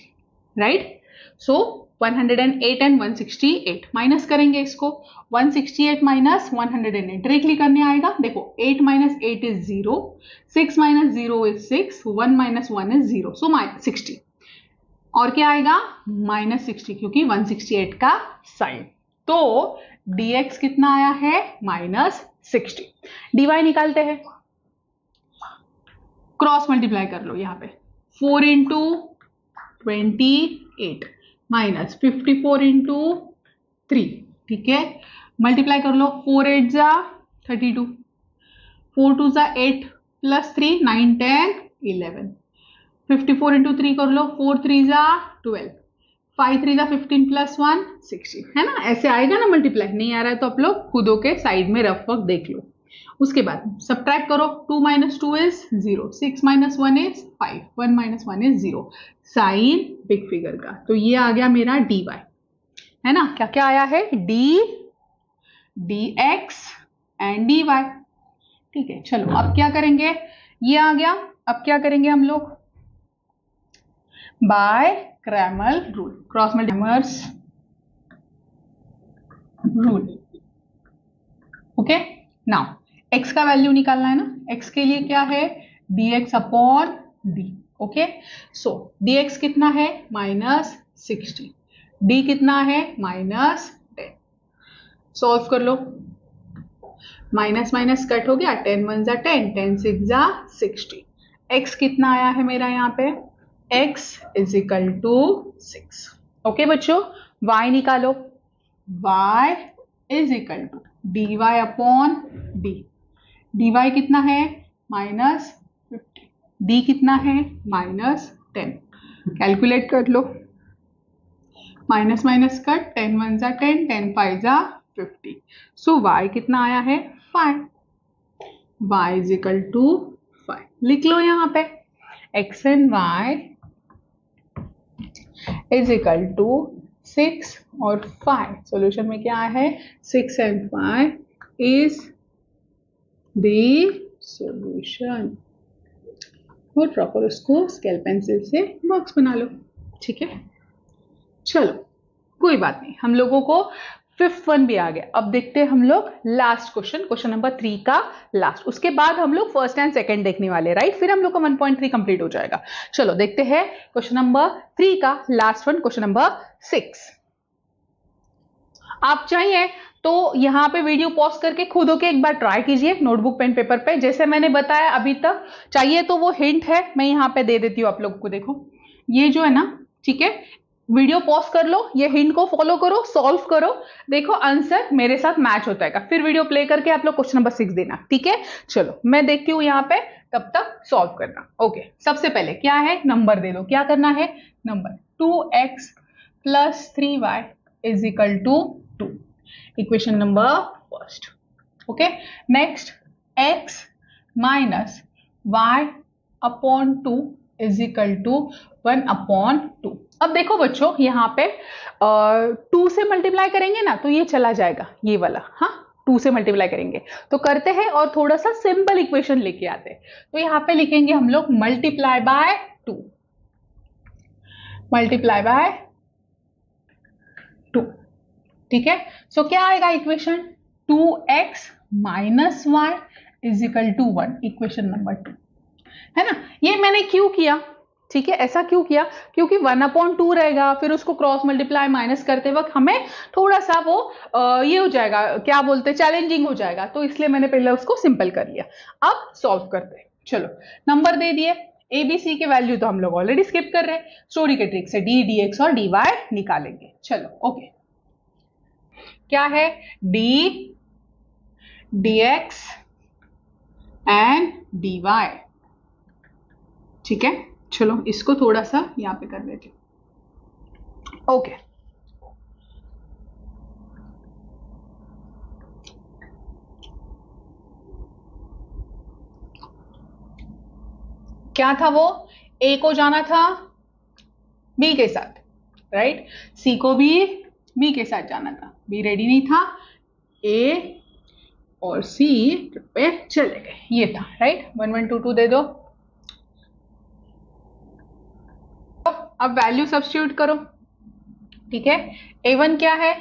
right. So 108 and 168 minus करेंगे इसको, 168 माइनस 108 डायरेक्टली करने आएगा। देखो 8 minus 8 is 0, 6 minus 0 is 6, 1 minus 1 is 0, सो -60, और क्या आएगा -60, क्योंकि 168 का साइन। तो dx कितना आया है -60। dy निकालते हैं, क्रॉस मल्टीप्लाई कर लो यहाँ पे, 4 इंटू 28 माइनस 54 इंटू 3, ठीक है, मल्टीप्लाई कर लो, 4 8 जा 32, 4 2 जा 8 प्लस 3 9 10 11, 54 इंटू 3 कर लो, 4 3 जा 12, 5 3 जा 15 प्लस 1 16, है ना, ऐसे आएगा ना मल्टीप्लाई। नहीं आ रहा है तो आप लोग खुदों के साइड में रफ वर्क देख लो। उसके बाद सब्ट्रैक्ट करो, 2 minus 2 is 0, 6 minus 1 is 5, 1 minus 1 is 0, sign big figure का। तो ये आ गया मेरा dy, है ना, क्या क्या आया है, dx एंड dy, ठीक है। चलो अब क्या करेंगे, ये आ गया। अब क्या करेंगे हम लोग, by Cramer rule, cross multiplications rule, okay. Now x का वैल्यू निकालना है ना, x के लिए क्या है, dx upon d, okay. So dx कितना है -60, d कितना है -10, सॉल्व कर लो, माइनस माइनस कट हो गया, 10 1 जा 10, 10 6 जा 60, x कितना आया है मेरा यहाँ पे, x is equal to 6, okay बच्चों। y निकालो, y is equal to dy upon d, dy कितना है -50, डी कितना है -10, कैलकुलेट कर लो, माइनस माइनस कट, 10 1 जा 10, 10 5 जा 50, सो y कितना आया है 5, y इज इक्वल टू 5, लिख लो यहाँ पे x and y is equal to 6 और 5, सॉल्यूशन में क्या है 6 एंड 5 इज द सॉल्यूशन, और प्रॉपर उसको स्केल पेंसिल से बॉक्स बना लो, ठीक है। चलो कोई बात नहीं, हम लोगों को 5th वन भी आ गया। अब देखते हैं हम लोग लास्ट क्वेश्चन नंबर 3 का लास्ट, उसके बाद हम लोग फर्स्ट एंड सेकंड देखने वाले, राइट, फिर हम लोग का 1.3 कंप्लीट हो जाएगा। चलो देखते हैं क्वेश्चन नंबर 3 का लास्ट वन, क्वेश्चन नंबर 6। आप चाहिए तो यहाँ पे वीडियो पॉज करके खुद होके एक बार ट्राई कीजिए नोटबुक पेन पेपर पे, जैसे मैंने बताया अभी तक। चाहिए तो वो हिंट है मैं यहाँ पे दे देती हूँ आप लोगों को, देखो ये जो है ना, ठीक है, वीडियो पॉज कर लो, ये हिंट को फॉलो करो, सॉल्व करो, देखो आंसर मेरे साथ मैच होता है, फिर वीडियो प्ले करके आप लोग क्वेश्चन नंबर 6 देना, ठीक है। चलो मैं देखती हूँ यहाँ पे, तब तक सॉल्व करना। ओके, सबसे पहले क्या है, नंबर दे दो, क्या करना है, number 2x + 3y is equal to 2, equation number first. Okay, next x minus y upon 2 is equal to 1/2। अब देखो बच्चों यहाँ पे 2 से मल्टीप्लाई करेंगे ना तो ये चला जाएगा, ये वाला, हाँ 2 से मल्टीप्लाई करेंगे तो करते हैं और थोड़ा सा सिंपल इक्वेशन लेके आते हैं। तो यहाँ पे लिखेंगे हम लोग मल्टीप्लाई बाय 2, मल्टीप्लाई बाय 2, ठीक है। सो क्या आएगा equation, 2x minus y is equal to 1, equation number 2, है ना। ये मैंने क्यों किया, ठीक है, ऐसा क्यों किया, क्योंकि 1/2 रहेगा, फिर उसको क्रॉस मल्टीप्लाई माइनस करते वक्त हमें थोड़ा सा वो ये हो जाएगा, क्या बोलते हैं, चैलेंजिंग हो जाएगा, तो इसलिए मैंने पहले उसको सिंपल कर लिया। अब सॉल्व करते हैं, चलो नंबर दे दिए, ए बी सी के वैल्यू तो हम लोग ऑलरेडी स्किप कर रहे हैं, स्टोरी के ट्रिक से डी डी एक्स और डी वाई निकालेंगे। चलो ओके, क्या है, D D x and D y, ठीक है। चलो इसको थोड़ा सा यहां पे कर लेते हैं। ओके, क्या था वो, ए को जाना था बी के साथ, राइट, सी को भी बी के साथ जाना था, बी रेडी नहीं था, ए और सी ट्रिप पे चले गए, ये था, राइट। 1 1 2 2 दे दो, अब वैल्यू सब्स्टिट्यूट करो, ठीक है। a1 क्या है,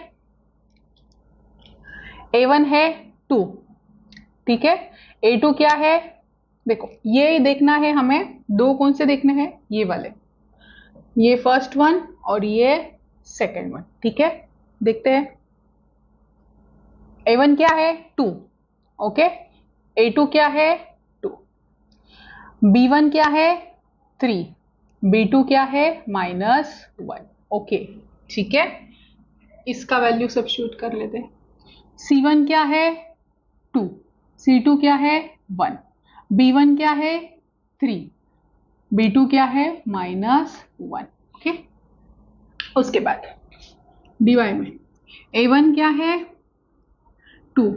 a1 है 2, ठीक है। a2 क्या है, देखो ये देखना है हमें, दो कौन से देखने हैं, ये वाले, ये फर्स्ट वन और ये सेकंड वन, ठीक है। देखते हैं, a1 क्या है 2, ओके, a2 क्या है 2, b1 क्या है 3, b2 क्या है -1, ओके, ठीक है। इसका वैल्यू सब्स्टिट्यूट कर लेते हैं, c1 क्या है 2, c2 क्या है 1, b1 क्या है 3, b2 क्या है -1, ओके। उसके बाद dy में a1 क्या है 2,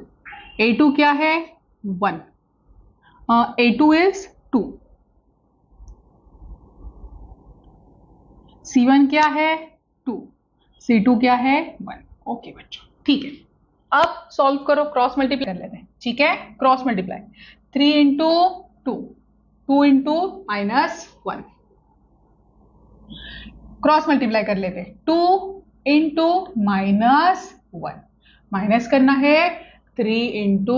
a2 क्या है 1, a2 इज 2, C1 क्या है 2, C2 क्या है 1, ओके बच्चों, ठीक है। अब सॉल्व करो, क्रॉस मल्टीप्लाई कर लेते हैं, ठीक है, cross multiply 3 into 2, 2 into -1, cross multiply कर लेते हैं, 2 इंटू -1, माइनस करना है 3 इंटू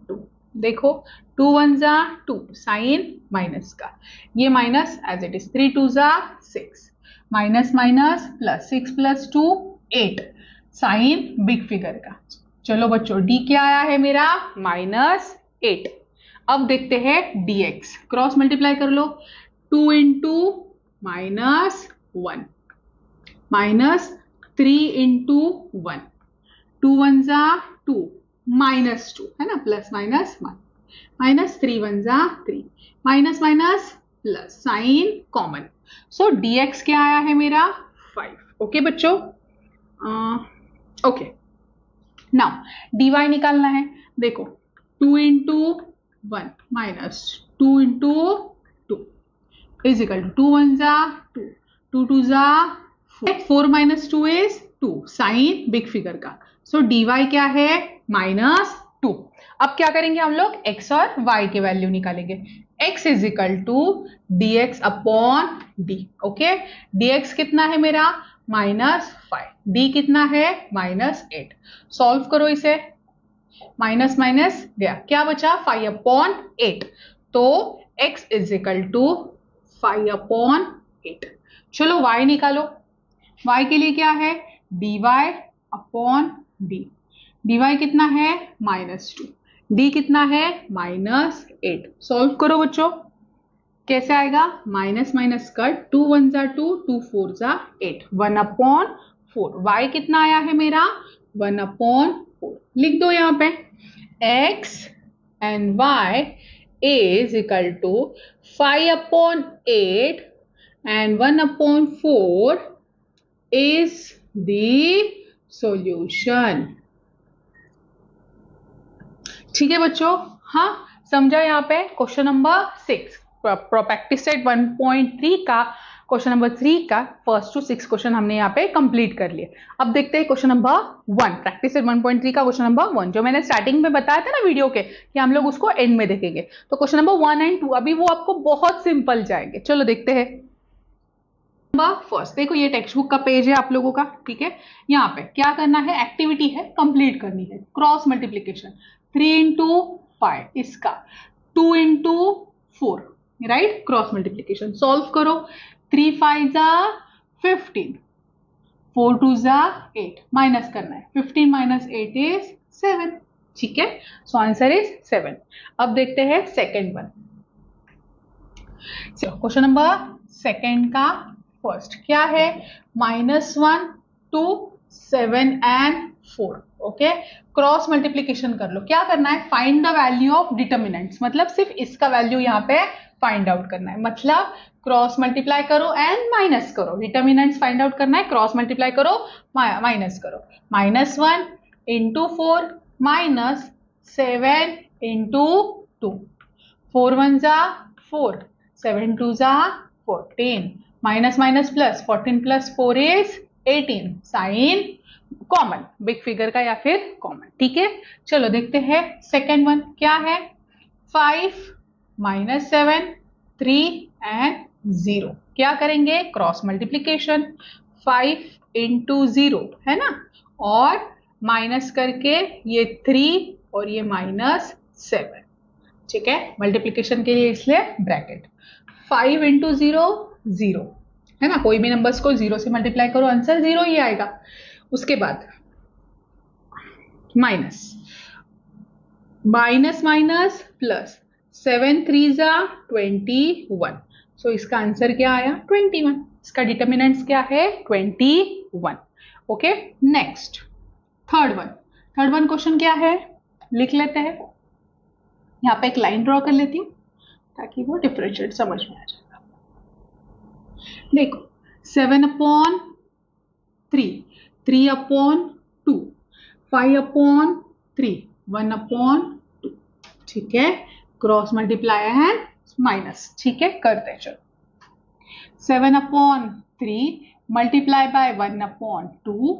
2, देखो 2 1 जा 2, साइन माइनस का, ये माइनस एज इट इज, 3 2 जा 6, minus minus plus, 6 + 2 8, sign big figure का। चलो बच्चों डी क्या आया है मेरा -8। अब देखते हैं dx, क्रॉस मल्टीप्लाई कर लो, 2 इंटू -1 माइनस 3 इंटू 1, 2 1 जा 2, -2 है ना, प्लस माइनस 1, -3 1 जा 3, minus minus plus sign common, so dx क्या आया है मेरा 5। ओके बच्चों, ओके नाउ dy निकालना है। देखो 2 into 1 minus 2 into 2 is equal to 2 1 जा 2, 2 2 जा 4, 4 minus 2 is 2 sign big figure का, सो dy क्या है -2। अब क्या करेंगे हम लोग, x और y के वैल्यू निकालेंगे। x is equal to dx upon d। Okay, dx कितना है मेरा -5, d कितना है -8। सॉल्व करो इसे, माइनस माइनस गया, क्या बचा 5 अपॉन 8, तो x is equal to 5 upon 8। चलो y निकालो, y के लिए क्या है dy अपॉन d, dy कितना है -2, d कितना है -8। सॉल्व करो बच्चों, कैसे आएगा, माइनस माइनस कट, 2 1 जा 2, 2 4 जा 8, 1 अपॉन 4। y कितना आया है मेरा 1 अपॉन 4। लिख दो यहाँ पे x and y is equal to 5 upon 8 and 1 upon 4 is the solution। ठीक है बच्चों, हाँ समझा यहाँ पे क्वेश्चन नंबर 6 प्रैक्टिस सेट 1.3 का क्वेश्चन नंबर 3 का फर्स्ट टू 6 क्वेश्चन हमने यहाँ पे कंप्लीट कर लिए। अब देखते हैं क्वेश्चन नंबर 1, प्रैक्टिस सेट 1.3 का क्वेश्चन नंबर 1, जो मैंने स्टार्टिंग में बताया था ना वीडियो के कि हम लोग उसको एंड में देखेंगे। तो क्वेश्चन नंबर 1 एंड 2 अभी वो आपको बहुत सिंपल जाएंगे। चलो देखते हैं। नंबर फर्स्ट, देखो ये टेक्स्ट बुक का पेज है आप लोगों का, ठीक है। यहाँ पे क्या करना है, एक्टिविटी है कंप्लीट करनी है, क्रॉस मल्टीप्लीकेशन 3 इंटू 5 इसका 2 into 4, right, cross multiplication. Solve करो, 3 5 जा 15, 4 2 जा 8, माइनस करना है, 15 माइनस 8 इज 7, ठीक है। So answer is 7। अब देखते हैं second one, question number second का फर्स्ट क्या है, -1 2 7 एंड 4। ओके, क्रॉस मल्टीप्लीकेशन कर लो। क्या करना है, find the value of determinants, मतलब सिर्फ इसका वैल्यू यहाँ पे फाइंड आउट करना है, मतलब क्रॉस मल्टीप्लाई करो एंड माइनस करो। डिटर्मिनेंट्स फाइंड आउट करना है, क्रॉस मल्टीप्लाई करो माइनस करो। -1 इंटू 4 माइनस 7 इंटू 2, 4 1 जा 4, 7 2 जा 14, minus minus plus, 14 plus 4 is 18, sign common, big figure का या फिर कॉमन, ठीक है। चलो देखते हैं सेकेंड वन क्या है, 5 माइनस 7 3 एंड 0। क्या करेंगे, क्रॉस मल्टीप्लीकेशन, 5 इंटू 0 है ना, और माइनस करके ये 3 और ये -7, ठीक है। मल्टीप्लीकेशन के लिए इसलिए ब्रैकेट, 5 इंटू 0 0 है ना, कोई भी नंबर्स को 0 से मल्टीप्लाई करो, आंसर 0 ही आएगा। उसके बाद माइनस माइनस माइनस प्लस, 7 3 जा 21, सो इसका आंसर क्या आया 21, इसका डिटर्मिनेंट्स क्या है 21। Okay, next third one question क्या है, लिख लेते हैं। यहाँ पे एक लाइन ड्रॉ कर लेती हूँ ताकि वो डिफरेंशिएट समझ में आ जाएगा। देखो 7 अपॉन 3, 3 अपॉन 2, 5 अपॉन 3, 1 अपॉन 2, ठीक है। क्रॉस मल्टीप्लाई है माइनस, ठीक है, करते हैं। चलो 7 upon 3 multiply by 1 upon 2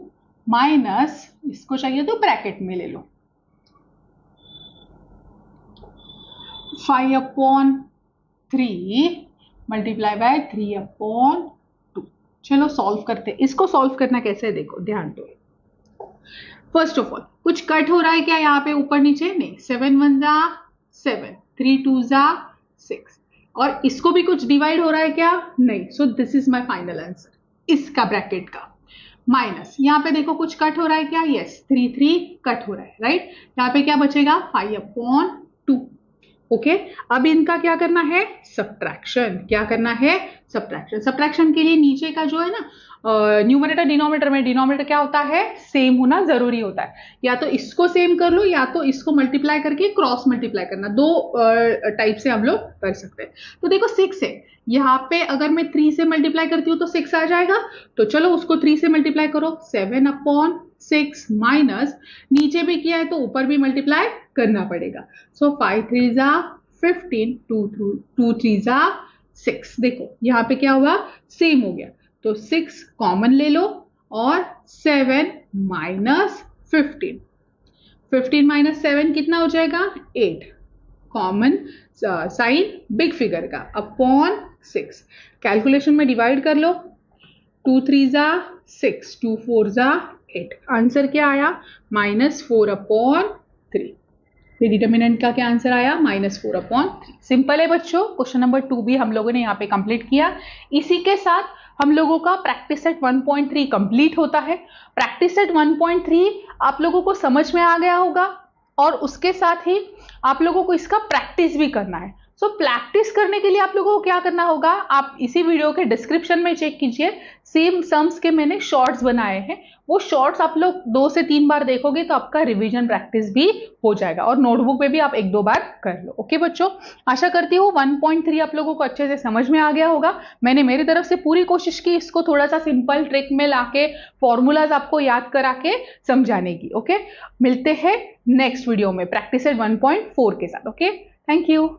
minus, इसको चाहिए तो ब्रैकेट में ले लो, 5 अपॉन 3 मल्टीप्लाई बाय 3 अपॉन 2। चलो सॉल्व करते हैं। इसको सॉल्व करना कैसे है देखो, ध्यान दो। फर्स्ट ऑफ ऑल कुछ कट हो रहा है क्या यहाँ पे ऊपर नीचे, नहीं, 7 1 जा 7, 3 2 जा 6, और इसको भी कुछ डिवाइड हो रहा है क्या, नहीं। So this is my final answer, इसका ब्रैकेट का माइनस। यहाँ पे देखो कुछ कट हो रहा है क्या, यस, 3 3 कट हो रहा है, राइट। यहाँ पे क्या बचेगा 5 अपॉन 2, ओके अब इनका क्या करना है, सब्ट्रैक्शन। क्या करना है, सब्ट्रैक्शन। सब्ट्रैक्शन के लिए नीचे का जो है ना न्यूमरेटर डिनोमिनेटर में, डिनोमिनेटर क्या होता है, सेम होना जरूरी होता है। या तो इसको सेम कर लो या तो इसको मल्टीप्लाई करके क्रॉस मल्टीप्लाई करना, दो टाइप से हम लोग कर सकते हैं। तो देखो 6 है, यहाँ पे अगर मैं 3 से मल्टीप्लाई करती हूँ तो 6 आ जाएगा, तो चलो उसको 3 से मल्टीप्लाई करो, 7/6 माइनस नीचे भी किया है तो ऊपर भी मल्टीप्लाई करना पड़ेगा। सो 5 3 जा 15, 2 3 जा 6। देखो यहाँ पे क्या हुआ, सेम हो गया, तो 6 कॉमन ले लो और 7 माइनस 15, 15 माइनस 7 कितना हो जाएगा, 8। कॉमन साइन बिग फिगर का अपॉन 6, कैलकुलेशन में डिवाइड कर लो, 2 3 जा 6, 2 4 जा 8। आंसर क्या आया, -4/3। डिटर्मिनेंट का क्या आंसर आया, -4/3। सिंपल है बच्चों, क्वेश्चन नंबर 2 भी हम लोगों ने यहाँ पे कंप्लीट किया। इसी के साथ हम लोगों का प्रैक्टिस सेट 1.3 कंप्लीट होता है। प्रैक्टिस सेट 1.3 आप लोगों को समझ में आ गया होगा और उसके साथ ही आप लोगों को इसका प्रैक्टिस भी करना है। सो प्रैक्टिस करने के लिए आप लोगों को क्या करना होगा, आप इसी वीडियो के डिस्क्रिप्शन में चेक कीजिए, सेम सम्स के मैंने शॉर्ट्स बनाए हैं, वो शॉर्ट्स आप लोग 2 से 3 बार देखोगे तो आपका रिवीजन प्रैक्टिस भी हो जाएगा और नोटबुक पे भी आप 1-2 बार कर लो। ओके बच्चों, आशा करती हूँ 1.3 आप लोगों को अच्छे से समझ में आ गया होगा। मैंने मेरी तरफ से पूरी कोशिश की इसको थोड़ा सा सिंपल ट्रिक में लाके फॉर्मूलाज आपको याद करा के समझाने की। ओके, मिलते हैं नेक्स्ट वीडियो में प्रैक्टिस सेट 1.4 के साथ। Okay, thank you.